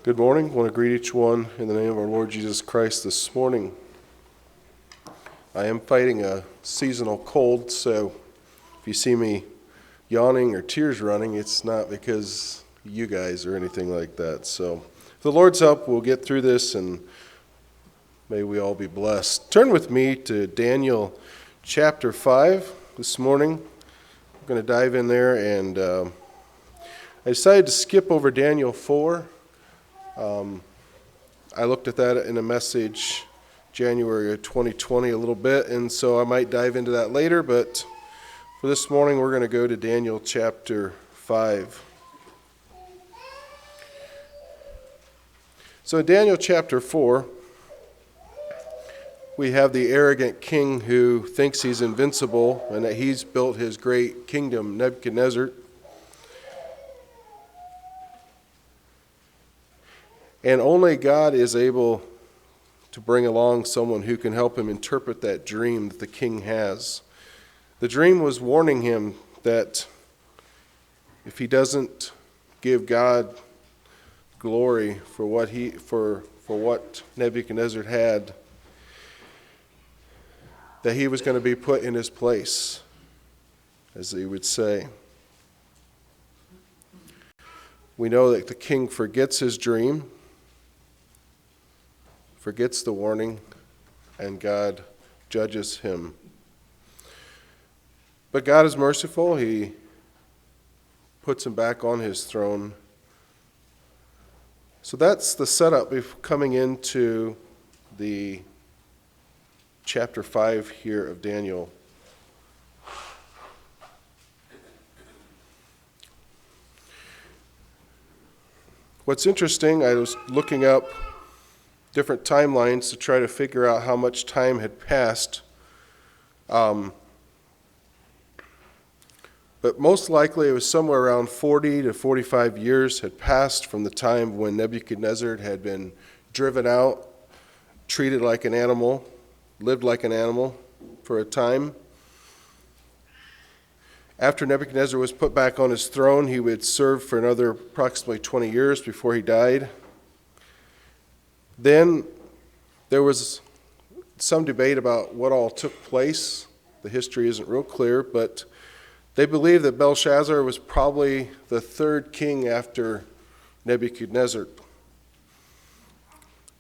Good morning. I want to greet each one in the name of our Lord Jesus Christ this morning. I am fighting a seasonal cold, so if you see me yawning or tears running, it's not because you guys or anything like that. So with the Lord's help, we'll get through this, and may we all be blessed. Turn with me to Daniel chapter 5 this morning. I'm going to dive in there, and I decided to skip over Daniel 4. I looked at that in a message January of 2020 a little bit, and so I might dive into that later, but for this morning we're going to go to Daniel chapter 5. So in Daniel chapter 4, we have the arrogant king who thinks he's invincible and that he's built his great kingdom, Nebuchadnezzar. And only God is able to bring along someone who can help him interpret that dream that the king has. The dream was warning him that if he doesn't give God glory for what Nebuchadnezzar had, that he was going to be put in his place, as he would say. We know that the king forgets his dream, forgets the warning, and God judges him. But God is merciful. He puts him back on his throne. So that's the setup coming into the chapter 5 here of Daniel. What's interesting, I was looking up different timelines to try to figure out how much time had passed. But most likely it was somewhere around 40 to 45 years had passed from the time when Nebuchadnezzar had been driven out, treated like an animal, lived like an animal for a time. After Nebuchadnezzar was put back on his throne, he would serve for another approximately 20 years before he died. Then there was some debate about what all took place. The history isn't real clear, but they believe that Belshazzar was probably the third king after Nebuchadnezzar.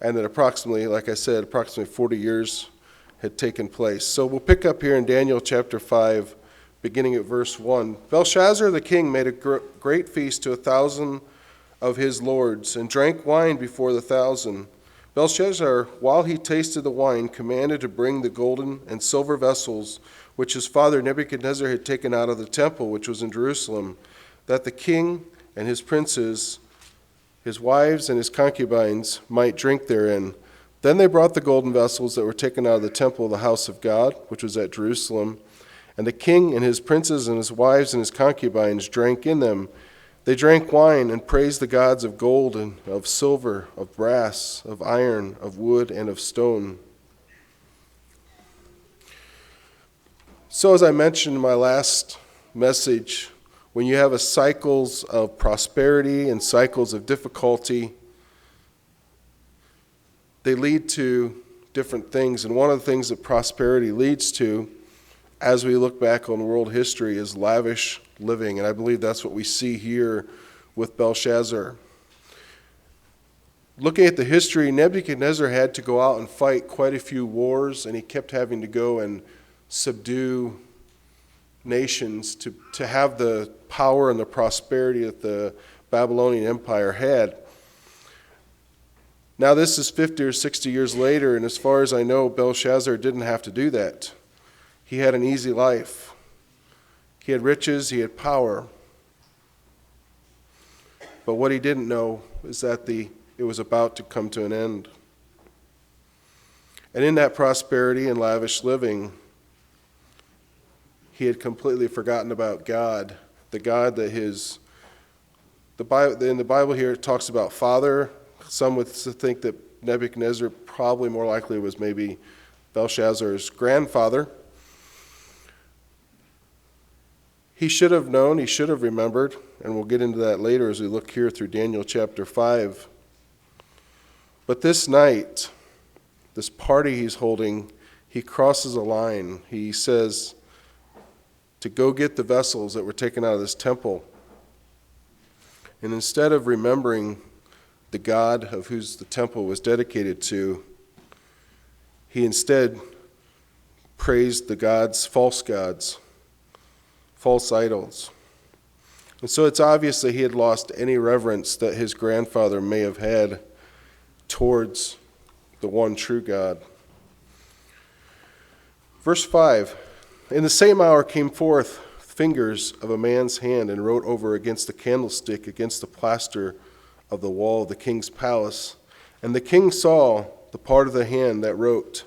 And that approximately 40 years had taken place. So we'll pick up here in Daniel chapter 5, beginning at verse 1. Belshazzar the king made a great feast to 1,000 of his lords, and drank wine before the 1,000. Belshazzar, while he tasted the wine, commanded to bring the golden and silver vessels which his father Nebuchadnezzar had taken out of the temple which was in Jerusalem, that the king and his princes, his wives and his concubines might drink therein. Then they brought the golden vessels that were taken out of the temple of the house of God, which was at Jerusalem, and the king and his princes and his wives and his concubines drank in them. They drank wine and praised the gods of gold and of silver, of brass, of iron, of wood, and of stone. So as I mentioned in my last message, when you have cycles of prosperity and cycles of difficulty, they lead to different things. And one of the things that prosperity leads to, as we look back on world history, is lavish living. And I believe that's what we see here with Belshazzar. Looking at the history, Nebuchadnezzar had to go out and fight quite a few wars, and he kept having to go and subdue nations to have the power and the prosperity that the Babylonian Empire had. Now this is 50 or 60 years later, and as far as I know, Belshazzar didn't have to do that. He had an easy life. He had riches, he had power. But what he didn't know is that it was about to come to an end. And in that prosperity and lavish living, he had completely forgotten about God, the God that in the Bible here it talks about father. Some would think that Nebuchadnezzar probably more likely was maybe Belshazzar's grandfather. He should have known, he should have remembered, and we'll get into that later as we look here through Daniel chapter 5. But this night, this party he's holding, he crosses a line. He says to go get the vessels that were taken out of this temple. And instead of remembering the God of whose the temple was dedicated to, he instead praised the gods, false idols. And so it's obvious that he had lost any reverence that his grandfather may have had towards the one true God. Verse 5, in the same hour came forth fingers of a man's hand and wrote over against the candlestick, against the plaster of the wall of the king's palace. And the king saw the part of the hand that wrote.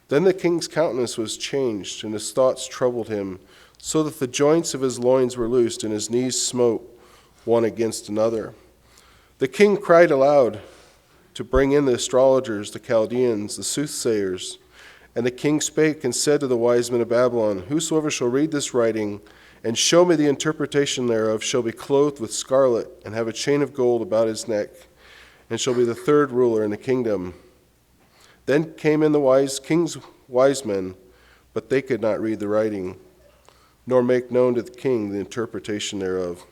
Then the king's countenance was changed, and his thoughts troubled him, so that the joints of his loins were loosed, and his knees smote one against another. The king cried aloud to bring in the astrologers, the Chaldeans, the soothsayers. And the king spake and said to the wise men of Babylon, whosoever shall read this writing and show me the interpretation thereof shall be clothed with scarlet and have a chain of gold about his neck, and shall be the third ruler in the kingdom. Then came in the king's wise men, but they could not read the writing, nor make known to the king the interpretation thereof.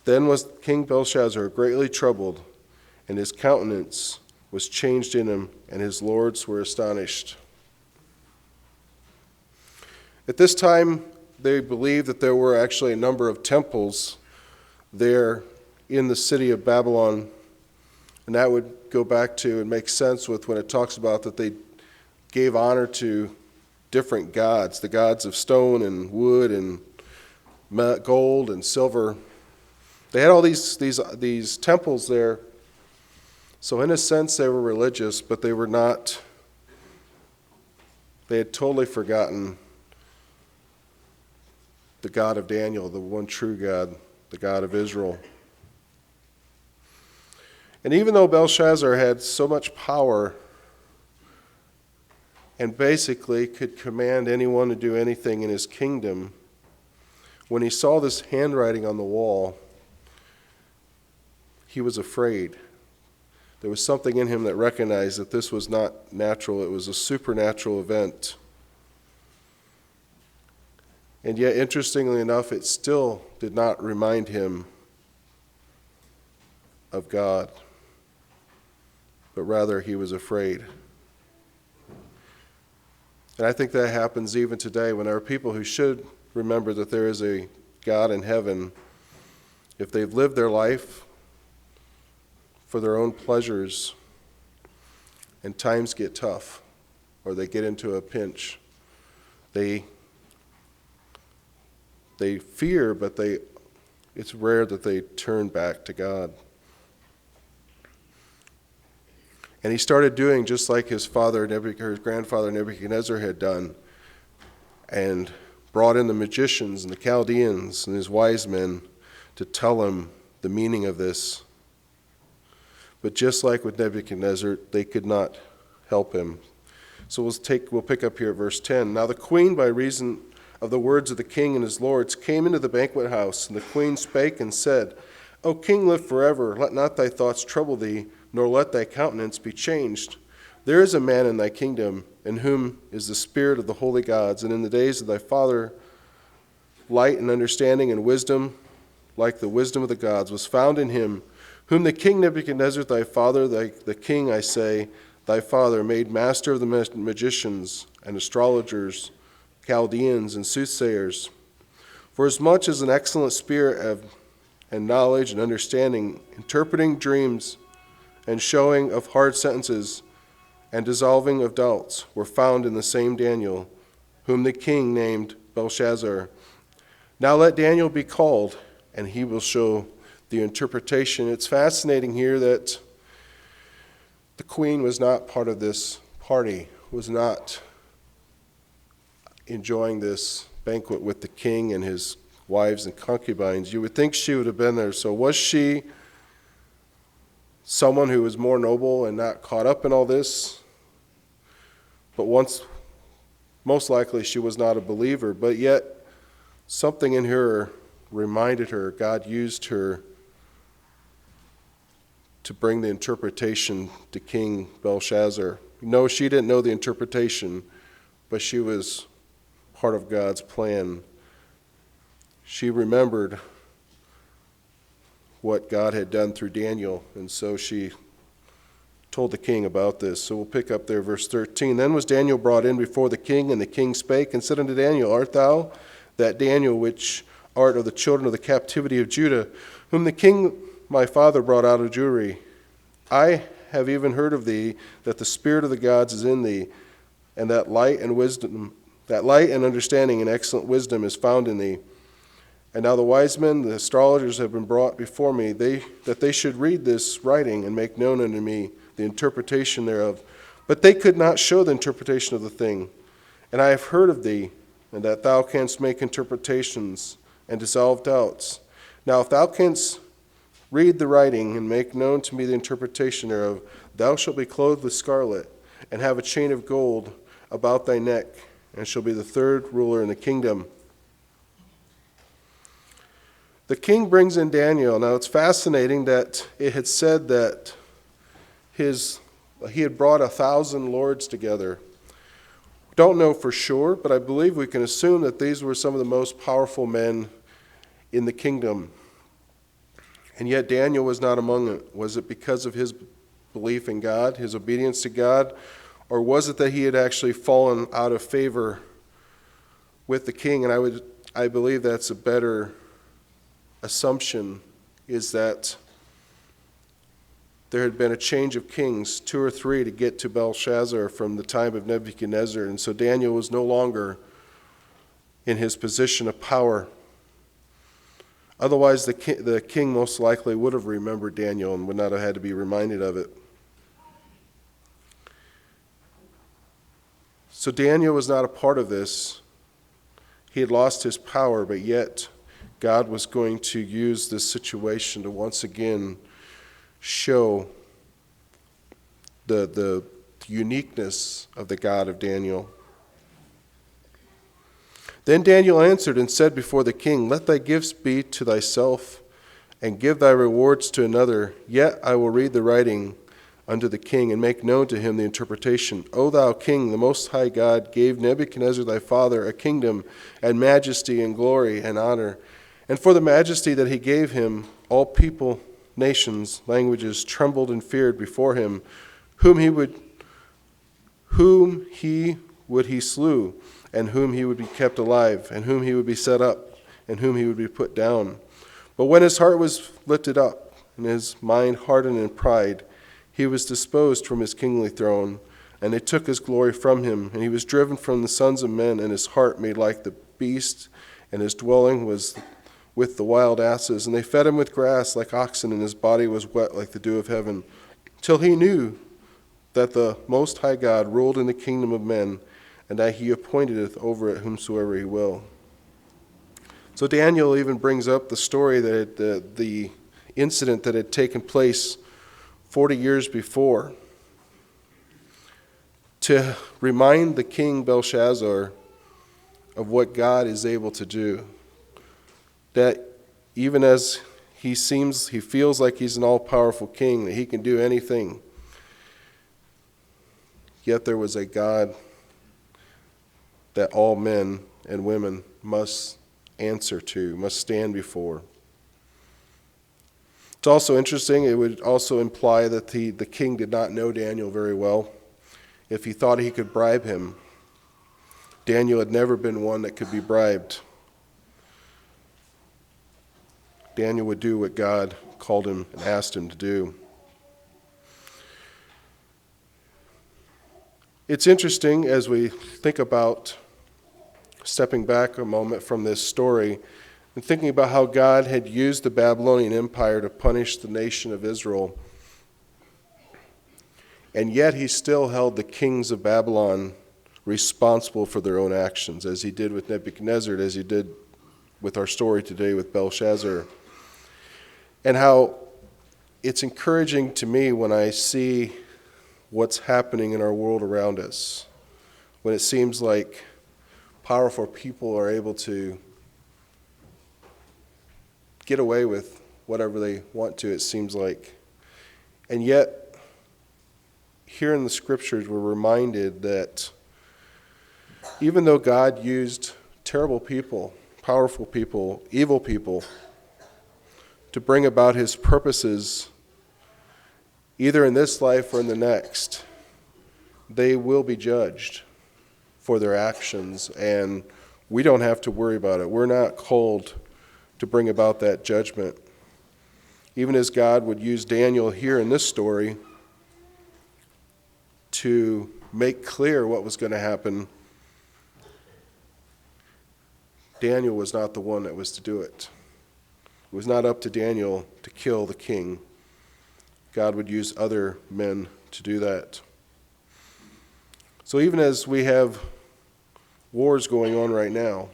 Then was King Belshazzar greatly troubled, and his countenance was changed in him, and his lords were astonished. At this time, they believed that there were actually a number of temples there in the city of Babylon, and that would go back to and make sense with when it talks about that they gave honor to different gods, the gods of stone and wood and gold and silver. They had all these temples there. So in a sense, they were religious, but they were not. They had totally forgotten the God of Daniel, the one true God, the God of Israel. And even though Belshazzar had so much power and basically could command anyone to do anything in his kingdom, when he saw this handwriting on the wall, he was afraid. There was something in him that recognized that this was not natural, it was a supernatural event. And yet, interestingly enough, it still did not remind him of God, but rather he was afraid. And I think that happens even today when there are people who should remember that there is a God in heaven. If they've lived their life for their own pleasures and times get tough or they get into a pinch, they fear, but it's rare that they turn back to God. And he started doing just like his grandfather Nebuchadnezzar had done, and brought in the magicians and the Chaldeans and his wise men to tell him the meaning of this. But just like with Nebuchadnezzar, they could not help him. So we'll pick up here at verse 10. Now the queen, by reason of the words of the king and his lords, came into the banquet house, and the queen spake and said, O king, live forever. Let not thy thoughts trouble thee, nor let thy countenance be changed. There is a man in thy kingdom, in whom is the spirit of the holy gods, and in the days of thy father light and understanding and wisdom, like the wisdom of the gods, was found in him, whom the king Nebuchadnezzar thy father, the king, I say, thy father, made master of the magicians and astrologers, Chaldeans and soothsayers. For as much as an excellent spirit and knowledge and understanding, interpreting dreams and showing of hard sentences and dissolving of doubts, were found in the same Daniel, whom the king named Belshazzar. Now let Daniel be called, and he will show the interpretation. It's fascinating here that the queen was not part of this party, was not enjoying this banquet with the king and his wives and concubines. You would think she would have been there. So was she someone who was more noble and not caught up in all this? But most likely she was not a believer, but yet something in her reminded her God used her to bring the interpretation to King Belshazzar. No, she didn't know the interpretation, but she was part of God's plan. She remembered what God had done through Daniel, and so she told the king about this. So we'll pick up there, verse 13. Then was Daniel brought in before the king, and the king spake and said unto Daniel, Art thou that Daniel which art of the children of the captivity of Judah, whom the king my father brought out of Jewry? I have even heard of thee, that the spirit of the gods is in thee, and that light and understanding and excellent wisdom is found in thee. And now the wise men, the astrologers, have been brought before me, that they should read this writing and make known unto me the interpretation thereof. But they could not show the interpretation of the thing. And I have heard of thee, and that thou canst make interpretations and dissolve doubts. Now if thou canst read the writing and make known to me the interpretation thereof, thou shalt be clothed with scarlet, and have a chain of gold about thy neck, and shall be the third ruler in the kingdom. The king brings in Daniel. Now it's fascinating that it had said that he had brought 1,000 lords together. Don't know for sure, but I believe we can assume that these were some of the most powerful men in the kingdom. And yet Daniel was not among them. Was it because of his belief in God, his obedience to God, or was it that he had actually fallen out of favor with the king? And I believe that's a better assumption, is that there had been a change of kings, 2 or 3, to get to Belshazzar from the time of Nebuchadnezzar. And so Daniel was no longer in his position of power. Otherwise, the king most likely would have remembered Daniel and would not have had to be reminded of it. So Daniel was not a part of this. He had lost his power, but yet God was going to use this situation to once again show the uniqueness of the God of Daniel. Then Daniel answered and said before the king, Let thy gifts be to thyself, and give thy rewards to another. Yet I will read the writing unto the king, and make known to him the interpretation. O thou king, the Most High God gave Nebuchadnezzar thy father a kingdom, and majesty, and glory, and honor. And for the majesty that he gave him, all people, nations, languages trembled and feared before him, whom he would he slew, and whom he would be kept alive, and whom he would be set up, and whom he would be put down. But when his heart was lifted up, and his mind hardened in pride, he was disposed from his kingly throne, and they took his glory from him, and he was driven from the sons of men, and his heart made like the beast, and his dwelling was with the wild asses. And they fed him with grass like oxen, and his body was wet like the dew of heaven, till he knew that the Most High God ruled in the kingdom of men, and that he appointeth over it whomsoever he will. So Daniel even brings up the story that the incident that had taken place 40 years before, to remind the king Belshazzar of what God is able to do. That even as he feels like he's an all-powerful king, that he can do anything, yet there was a God that all men and women must answer to, must stand before. It's also interesting, it would also imply that the king did not know Daniel very well. If he thought he could bribe him, Daniel had never been one that could be bribed. Daniel would do what God called him and asked him to do. It's interesting as we think about stepping back a moment from this story and thinking about how God had used the Babylonian Empire to punish the nation of Israel. And yet he still held the kings of Babylon responsible for their own actions, as he did with Nebuchadnezzar, as he did with our story today with Belshazzar. And how it's encouraging to me when I see what's happening in our world around us, when it seems like powerful people are able to get away with whatever they want to, it seems like. And yet, here in the scriptures, we're reminded that even though God used terrible people, powerful people, evil people, to bring about his purposes, either in this life or in the next, they will be judged for their actions, and we don't have to worry about it. We're not called to bring about that judgment. Even as God would use Daniel here in this story to make clear what was going to happen, Daniel was not the one that was to do it. It was not up to Daniel to kill the king. God would use other men to do that. So even as we have wars going on right now,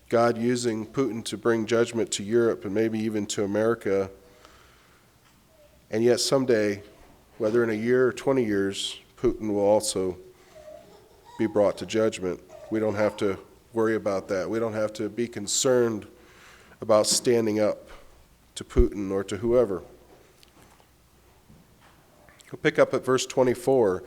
God using Putin to bring judgment to Europe and maybe even to America, and yet someday, whether in a year or 20 years, Putin will also be brought to judgment. We don't have to worry about that. We don't have to be concerned about standing up to Putin or to whoever. We'll pick up at verse 24.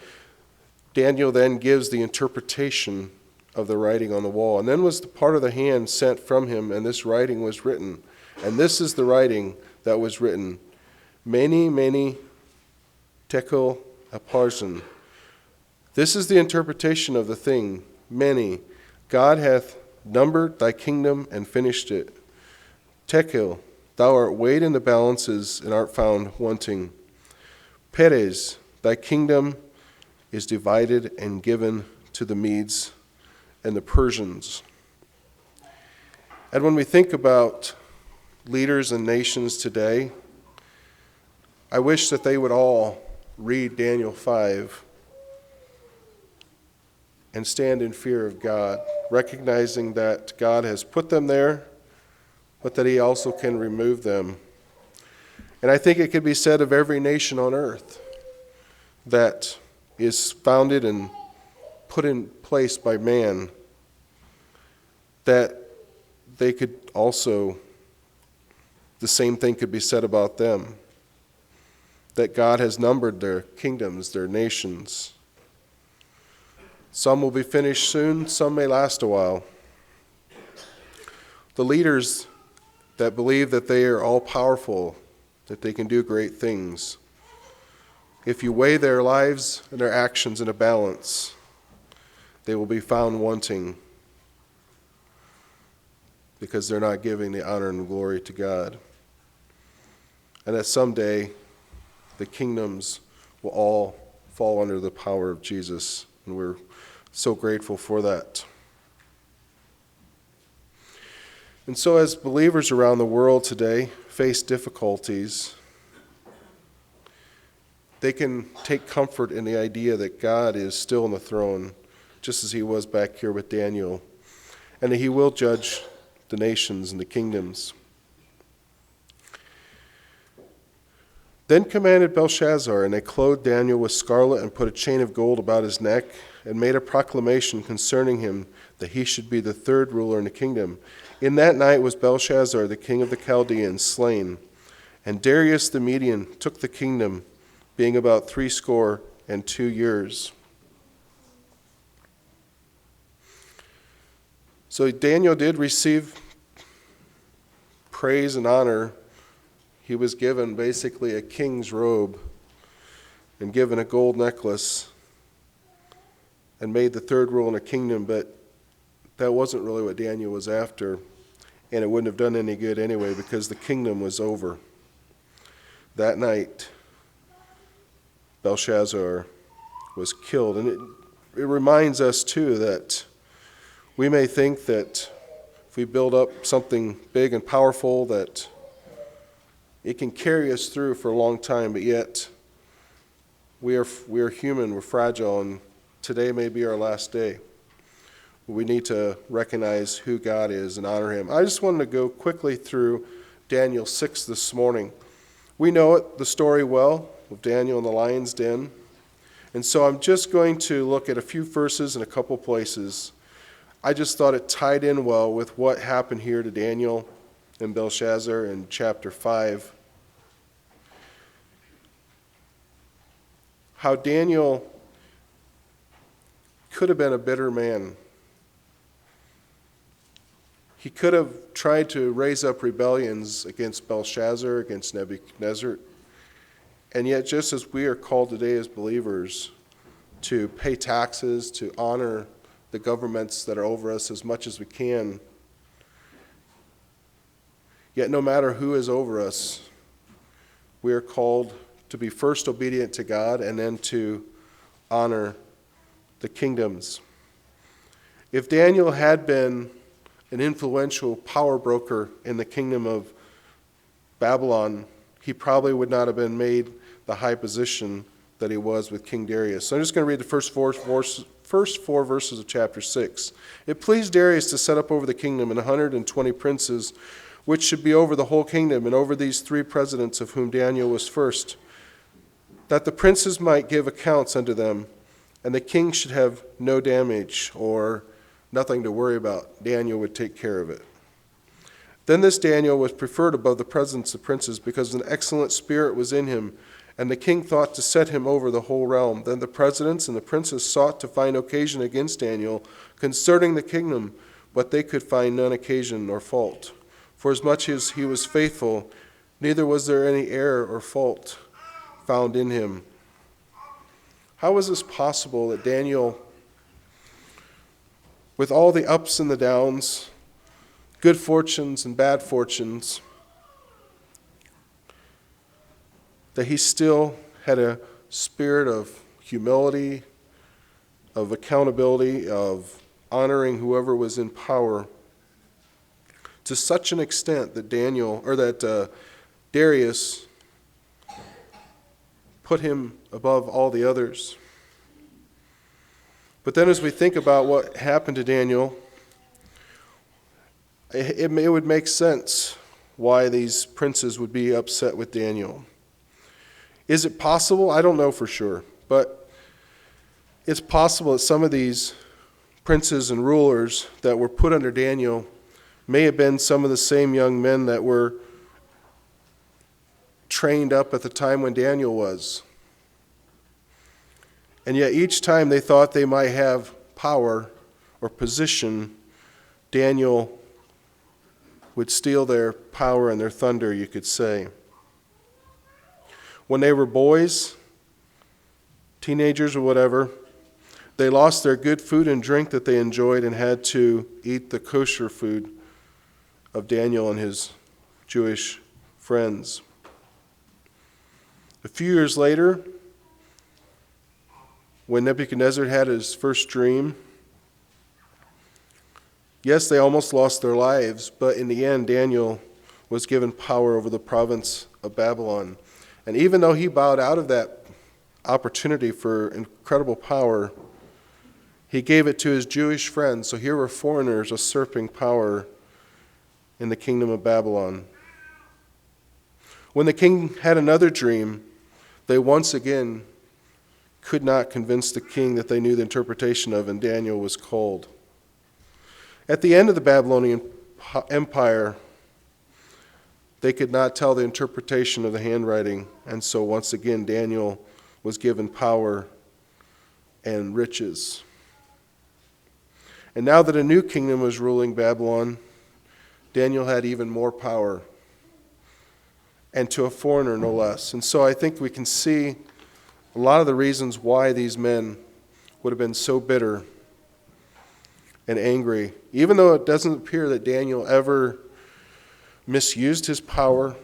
Daniel then gives the interpretation of the writing on the wall. And then was the part of the hand sent from him, and this writing was written. And this is the writing that was written. Mene tekel upharsin. This is the interpretation of the thing. Mene. God hath numbered thy kingdom and finished it. Tekel. Thou art weighed in the balances and art found wanting. Peres. Thy kingdom is divided and given to the Medes and the Persians. And when we think about leaders and nations today, I wish that they would all read Daniel 5 and stand in fear of God, recognizing that God has put them there, but that he also can remove them. And I think it could be said of every nation on earth that is founded and put in place by man, that they could also, the same thing could be said about them, that God has numbered their kingdoms, their nations. Some will be finished soon, some may last a while. The leaders that believe that they are all powerful, that they can do great things, if you weigh their lives and their actions in a balance, they will be found wanting because they're not giving the honor and glory to God. And that someday the kingdoms will all fall under the power of Jesus, and we're so grateful for that. And so as believers around the world today face difficulties, they can take comfort in the idea that God is still on the throne, just as he was back here with Daniel, and that he will judge the nations and the kingdoms. Then commanded Belshazzar, and they clothed Daniel with scarlet and put a chain of gold about his neck, and made a proclamation concerning him that he should be the third ruler in the kingdom. In that night was Belshazzar, the king of the Chaldeans, slain, and Darius the Median took the kingdom, being about 62 years. So Daniel did receive praise and honor. He was given basically a king's robe and given a gold necklace and made the third rule in a kingdom, but that wasn't really what Daniel was after, and it wouldn't have done any good anyway because the kingdom was over. That night, Belshazzar was killed. And it reminds us, too, that we may think that if we build up something big and powerful, that it can carry us through for a long time, but yet we are human, we're fragile, and today may be our last day. We need to recognize who God is and honor him. I just wanted to go quickly through Daniel 6 this morning. We know it, the story well, of Daniel in the lion's den. And so I'm just going to look at a few verses in a couple places. I just thought it tied in well with what happened here to Daniel and Belshazzar in chapter 5. how Daniel could have been a bitter man. He could have tried to raise up rebellions against Belshazzar, against Nebuchadnezzar. And yet, just as we are called today as believers to pay taxes, to honor the governments that are over us as much as we can, yet no matter who is over us, we are called to be first obedient to God and then to honor the kingdoms. If Daniel had been an influential power broker in the kingdom of Babylon, he probably would not have been made the high position that he was with King Darius. So I'm just going to read the first four verses of chapter 6. It pleased Darius to set up over the kingdom 120 princes, which should be over the whole kingdom, and over these 3 presidents, of whom Daniel was first, that the princes might give accounts unto them, and the king should have no damage or nothing to worry about. Daniel would take care of it. Then this Daniel was preferred above the presidents of princes, because an excellent spirit was in him, and the king thought to set him over the whole realm. Then the presidents and the princes sought to find occasion against Daniel concerning the kingdom, but they could find none occasion nor fault. For as much as he was faithful, neither was there any error or fault found in him. How was this possible that Daniel, with all the ups and the downs, good fortunes and bad fortunes, that he still had a spirit of humility, of accountability, of honoring whoever was in power, to such an extent that Darius put him above all the others. But then as we think about what happened to Daniel, it would make sense why these princes would be upset with Daniel. Is it possible? I don't know for sure, but it's possible that some of these princes and rulers that were put under Daniel may have been some of the same young men that were trained up at the time when Daniel was. And yet each time they thought they might have power or position, Daniel would steal their power and their thunder, you could say. When they were boys, teenagers or whatever, they lost their good food and drink that they enjoyed and had to eat the kosher food of Daniel and his Jewish friends. A few years later, when Nebuchadnezzar had his first dream, yes, they almost lost their lives, but in the end, Daniel was given power over the province of Babylon. And even though he bowed out of that opportunity for incredible power, he gave it to his Jewish friends. So here were foreigners usurping power in the kingdom of Babylon. When the king had another dream, they once again could not convince the king that they knew the interpretation of, and Daniel was called. At the end of the Babylonian Empire, they could not tell the interpretation of the handwriting, and so once again Daniel was given power and riches. And now that a new kingdom was ruling Babylon, Daniel had even more power, and to a foreigner no less. And so I think we can see a lot of the reasons why these men would have been so bitter and angry, even though it doesn't appear that Daniel ever misused his power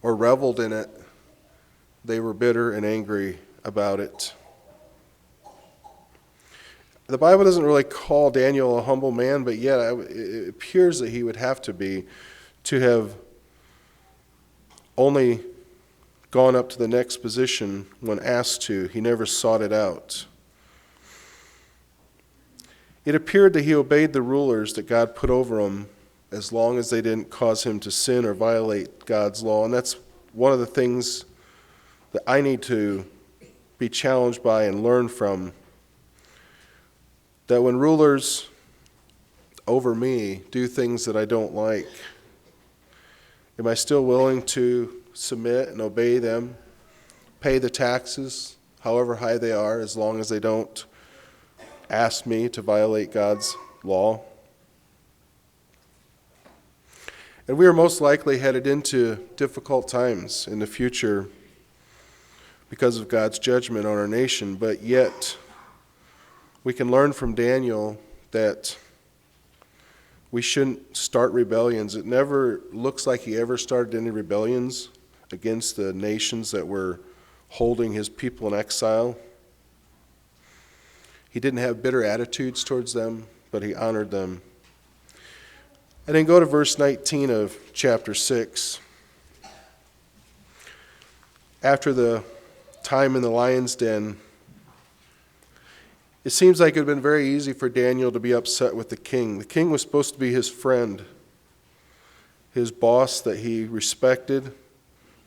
or reveled in it. They were bitter and angry about it. The Bible doesn't really call Daniel a humble man, but yet it appears that he would have to be, to have only gone up to the next position when asked to. He never sought it out. It appeared that he obeyed the rulers that God put over him as long as they didn't cause him to sin or violate God's law. And that's one of the things that I need to be challenged by and learn from. That when rulers over me do things that I don't like, am I still willing to submit and obey them? pay the taxes, however high they are, as long as they don't ask me to violate God's law. And we are most likely headed into difficult times in the future because of God's judgment on our nation, but yet we can learn from Daniel that we shouldn't start rebellions. It never looks like he ever started any rebellions against the nations that were holding his people in exile. He didn't have bitter attitudes towards them, but he honored them. And then go to verse 19 of chapter 6. After the time in the lion's den, it seems like it would have been very easy for Daniel to be upset with the king. The king was supposed to be his friend, his boss that he respected,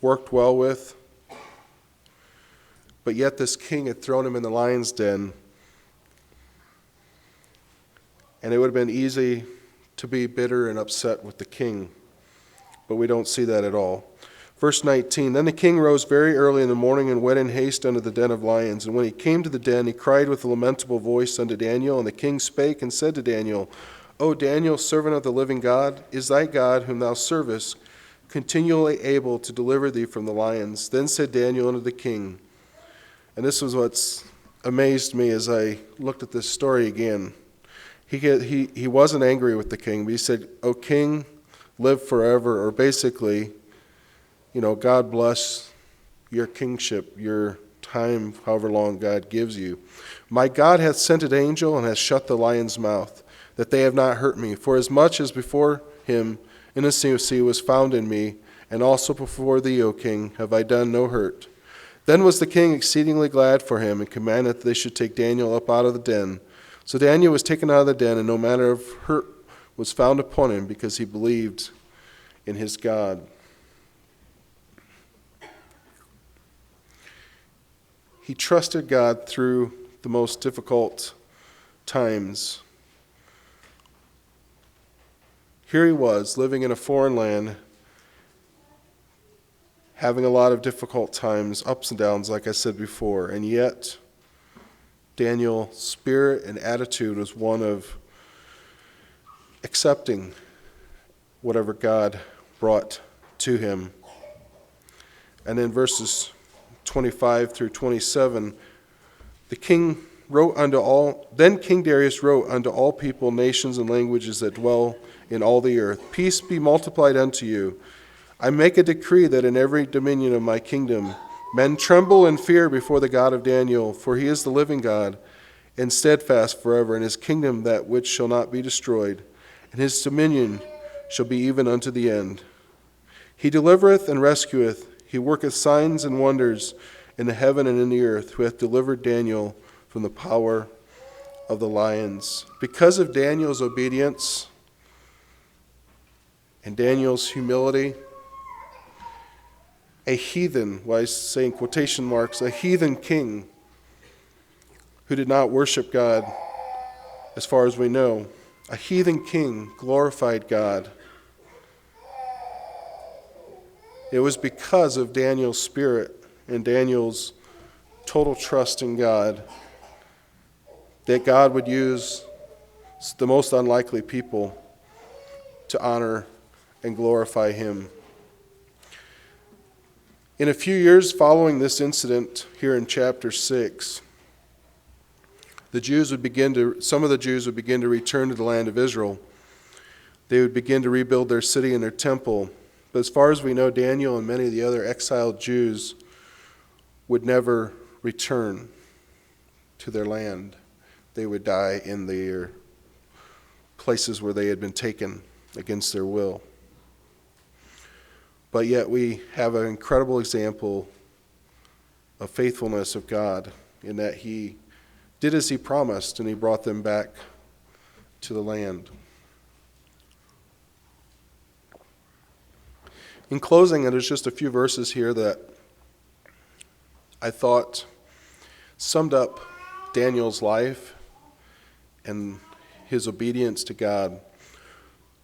worked well with. But yet this king had thrown him in the lion's den. And it would have been easy to be bitter and upset with the king. But we don't see that at all. Verse 19, then the king rose very early in the morning and went in haste unto the den of lions. And when he came to the den, he cried with a lamentable voice unto Daniel. And the king spake and said to Daniel, O Daniel, servant of the living God, is thy God, whom thou servest, continually able to deliver thee from the lions? Then said Daniel unto the king, and this was what's amazed me as I looked at this story again. He wasn't angry with the king, but he said, O king, live forever, or basically, God bless your kingship, your time, however long God gives you. My God hath sent an angel and hath shut the lion's mouth, that they have not hurt me. For as much as before him innocency was found in me, and also before thee, O king, have I done no hurt. Then was the king exceedingly glad for him, and commanded that they should take Daniel up out of the den. So Daniel was taken out of the den, and no manner of hurt was found upon him, because he believed in his God. He trusted God through the most difficult times. Here he was, living in a foreign land, having a lot of difficult times, ups and downs, like I said before, and yet Daniel's spirit and attitude was one of accepting whatever God brought to him. And then verses 25 through 27, then King Darius wrote unto all people, nations, and languages that dwell in all the earth, peace be multiplied unto you. I make a decree that in every dominion of my kingdom men tremble and fear before the God of Daniel, for he is the living God, and steadfast forever, and his kingdom that which shall not be destroyed, and his dominion shall be even unto the end. He delivereth and rescueth, he worketh signs and wonders in the heaven and in the earth, who hath delivered Daniel from the power of the lions. Because of Daniel's obedience and Daniel's humility, a heathen, well, I say in quotation marks, a heathen king who did not worship God, as far as we know, a heathen king glorified God. It was because of Daniel's spirit and Daniel's total trust in God that God would use the most unlikely people to honor and glorify him. In a few years following this incident here in chapter 6, some of the Jews would begin to return to the land of Israel. They would begin to rebuild their city and their temple. But as far as we know, Daniel and many of the other exiled Jews would never return to their land. They would die in their places where they had been taken against their will. But yet we have an incredible example of faithfulness of God in that he did as he promised, and he brought them back to the land. In closing, and there's just a few verses here that I thought summed up Daniel's life and his obedience to God.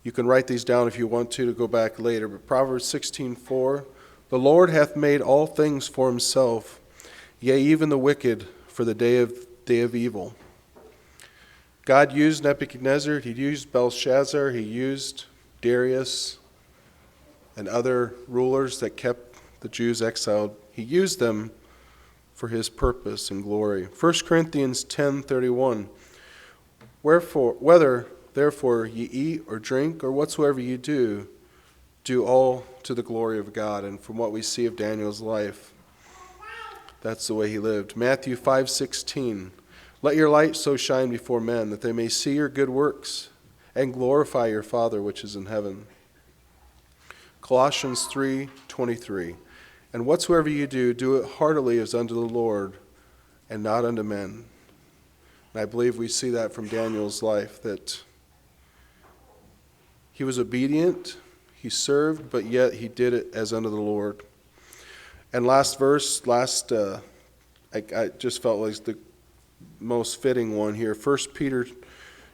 You can write these down if you want to go back later. But Proverbs 16:4, The Lord hath made all things for himself, yea, even the wicked for the day of evil. God used Nebuchadnezzar, he used Belshazzar, he used Darius and other rulers that kept the Jews exiled. He used them for his purpose and glory. 1 Corinthians 10:31. Wherefore, whether therefore ye eat or drink or whatsoever ye do, do all to the glory of God. And from what we see of Daniel's life, that's the way he lived. Matthew 5:16. Let your light so shine before men that they may see your good works and glorify your Father which is in heaven. Colossians 3:23. And whatsoever you do, do it heartily as unto the Lord and not unto men. And I believe we see that from Daniel's life, that he was obedient, he served, but yet he did it as unto the Lord. And last verse, I just felt like the most fitting one here. 1 Peter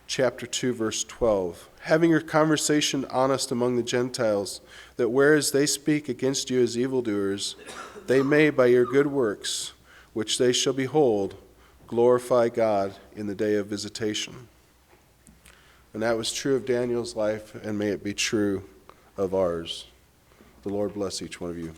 chapter 2, verse 12. Having your conversation honest among the Gentiles, that whereas they speak against you as evildoers, they may by your good works, which they shall behold, glorify God in the day of visitation. And that was true of Daniel's life, and may it be true of ours. The Lord bless each one of you.